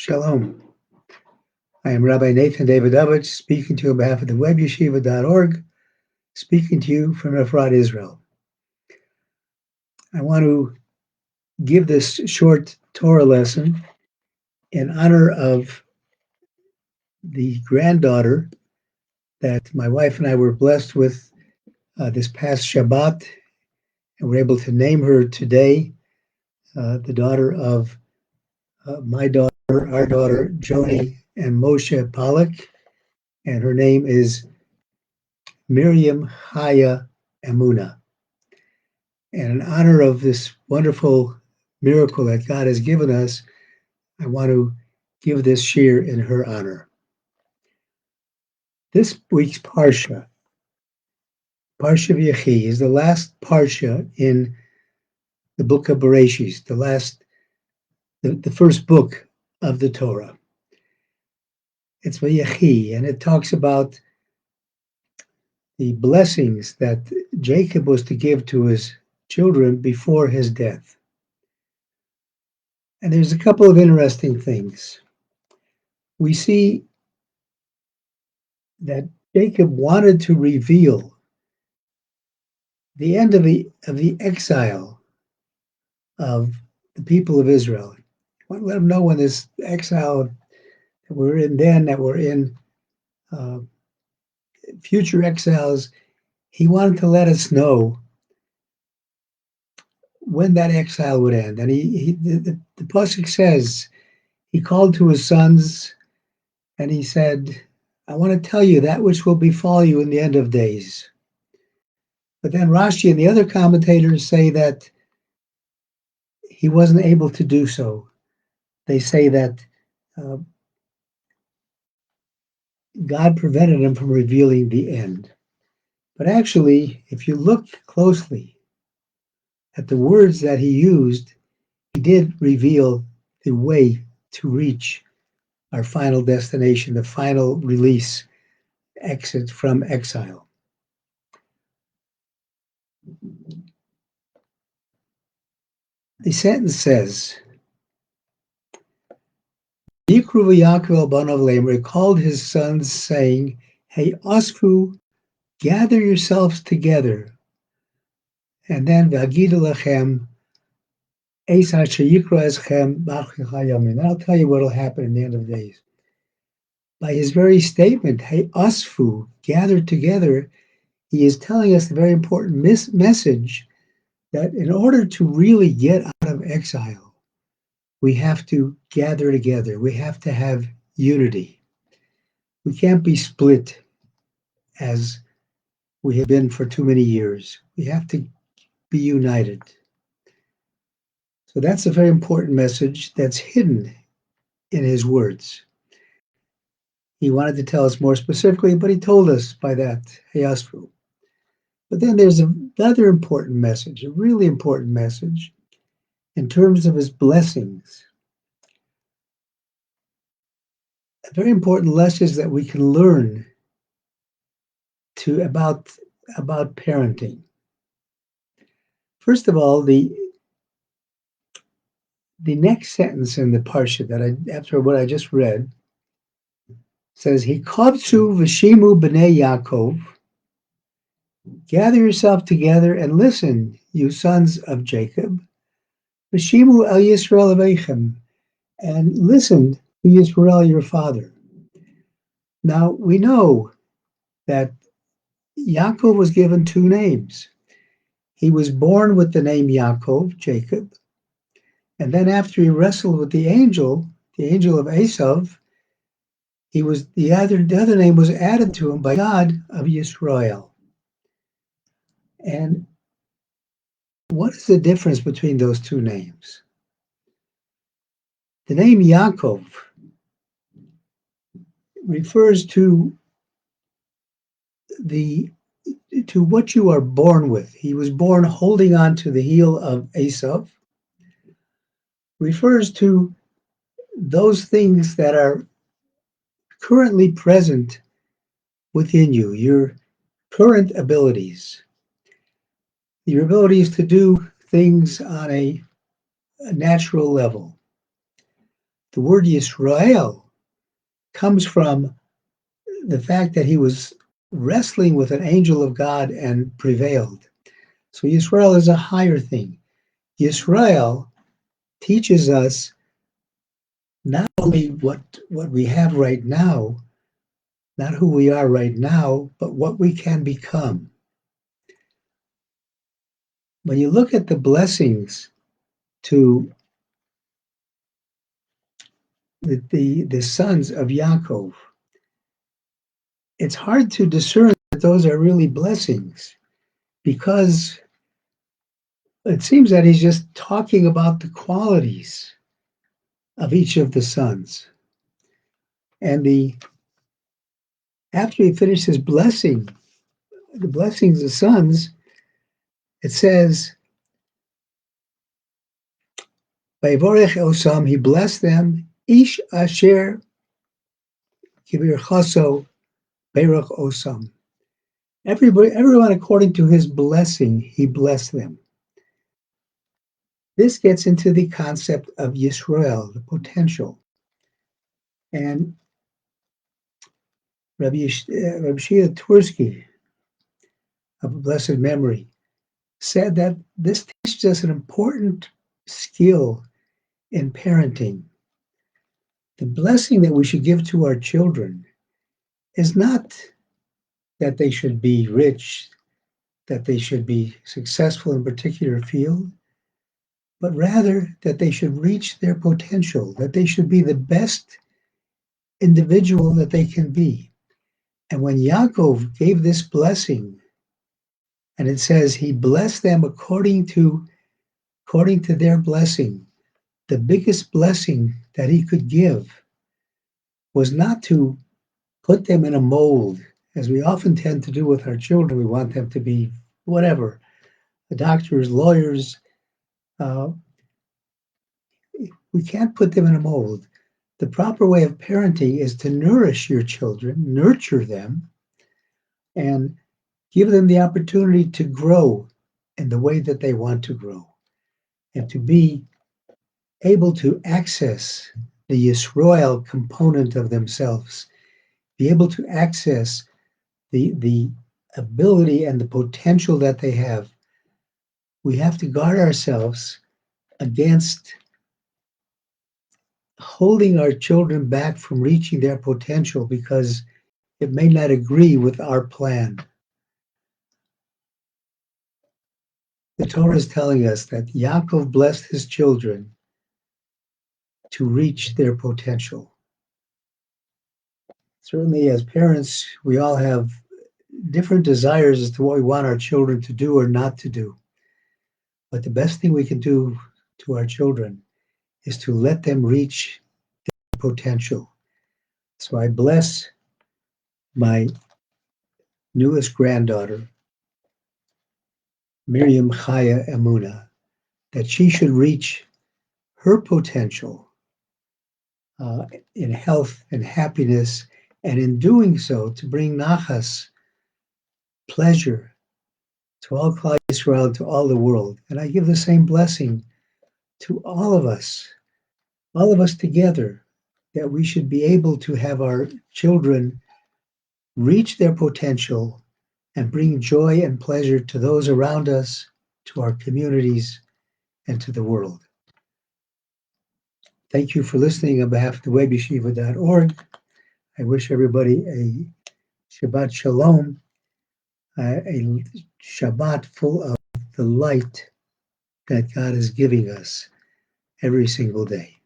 Shalom. I am Rabbi Nathan Davidovich, speaking to you on behalf of the webyeshiva.org, speaking to you from Efrat, Israel. I want to give this short Torah lesson in honor of the granddaughter that my wife and I were blessed with this past Shabbat, and we're able to name her today, the daughter of my daughter, our daughter, Joni and Moshe Pollack, and her name is Miriam Chaya Emuna. And in honor of this wonderful miracle that God has given us, I want to give this shir in her honor. This week's Parsha, Parsha Vayechi, is the last Parsha in the book of Bereshis, the first book of the Torah. It's Vayechi, and it talks about the blessings that Jacob was to give to his children before his death. And there's a couple of interesting things. We see that Jacob wanted to reveal the end of the exile of the people of Israel. He wanted to let them know when this exile that we're in then, that we're in future exiles, he wanted to let us know when that exile would end. And the Pasuk says, he called to his sons and he said, I want to tell you that which will befall you in the end of days. But then Rashi and the other commentators say that he wasn't able to do so. They say that God prevented him from revealing the end. But actually, if you look closely at the words that he used, he did reveal the way to reach our final destination, the final release, exit from exile. The sentence says, Yikru Yaakov Banav Lemer called his sons, saying, Hey, Osfu, gather yourselves together. And then, Vagidu Lachem, Eis HaSheyikra Eschem B'Chayamim. And I'll tell you what will happen in the end of days. By his very statement, Hey, Osfu, gather together, he is telling us the very important message that in order to really get out of exile, we have to gather together. We have to have unity. We can't be split as we have been for too many years. We have to be united. So that's a very important message that's hidden in his words. He wanted to tell us more specifically, but he told us by that, Hayasfu. But then there's another important message, a really important message, in terms of his blessings. A very important lesson that we can learn about parenting. First of all, the next sentence in the parsha after what I just read says, "Hikavtzu v'shimu b'nei Yaakov." Gather yourself together and listen, you sons of Jacob. V'shimu el Yisrael aveichem, and listen to Yisrael your father. Now we know that Yaakov was given two names. He was born with the name Yaakov, Jacob, and then after he wrestled with the angel of Esav, the other name was added to him by God of Yisrael. And what is the difference between those two names? The name Yaakov refers to what you are born with. He was born holding on to the heel of Esav. Refers to those things that are currently present within you, your current abilities, your abilities to do things on a natural level. The word Yisrael comes from the fact that he was wrestling with an angel of God and prevailed. So Yisrael is a higher thing. Yisrael teaches us not only what we have right now, not who we are right now, but what we can become. When you look at the blessings to the sons of Yaakov, it's hard to discern that those are really blessings because it seems that he's just talking about the qualities of each of the sons. And after he finished his blessing, the blessings of sons, it says, Vayivorech osam, he blessed them, ish asher kibirchaso berach osam. Everyone according to his blessing, he blessed them. This gets into the concept of Yisrael, the potential. And Rabbi Shia Twersky, of blessed memory, said that this teaches us an important skill in parenting. The blessing that we should give to our children is not that they should be rich, that they should be successful in a particular field, but rather that they should reach their potential, that they should be the best individual that they can be. And when Yaakov gave this blessing, and it says he blessed them according to their blessing, the biggest blessing that he could give was not to put them in a mold, as we often tend to do with our children. We want them to be whatever, doctors, lawyers. We can't put them in a mold. The proper way of parenting is to nourish your children, nurture them, and give them the opportunity to grow in the way that they want to grow, and to be able to access the Yisroel component of themselves, be able to access the ability and the potential that they have. We have to guard ourselves against holding our children back from reaching their potential because it may not agree with our plan. The Torah is telling us that Yaakov blessed his children to reach their potential. Certainly, as parents, we all have different desires as to what we want our children to do or not to do. But the best thing we can do to our children is to let them reach their potential. So I bless my newest granddaughter, Miriam Chaya Emuna, that she should reach her potential in health and happiness, and in doing so, to bring nachas, pleasure, to all Klal Yisrael, to all the world. And I give the same blessing to all of us together, that we should be able to have our children reach their potential and bring joy and pleasure to those around us, to our communities, and to the world. Thank you for listening on behalf of the webyeshiva.org. I wish everybody a Shabbat Shalom, a Shabbat full of the light that God is giving us every single day.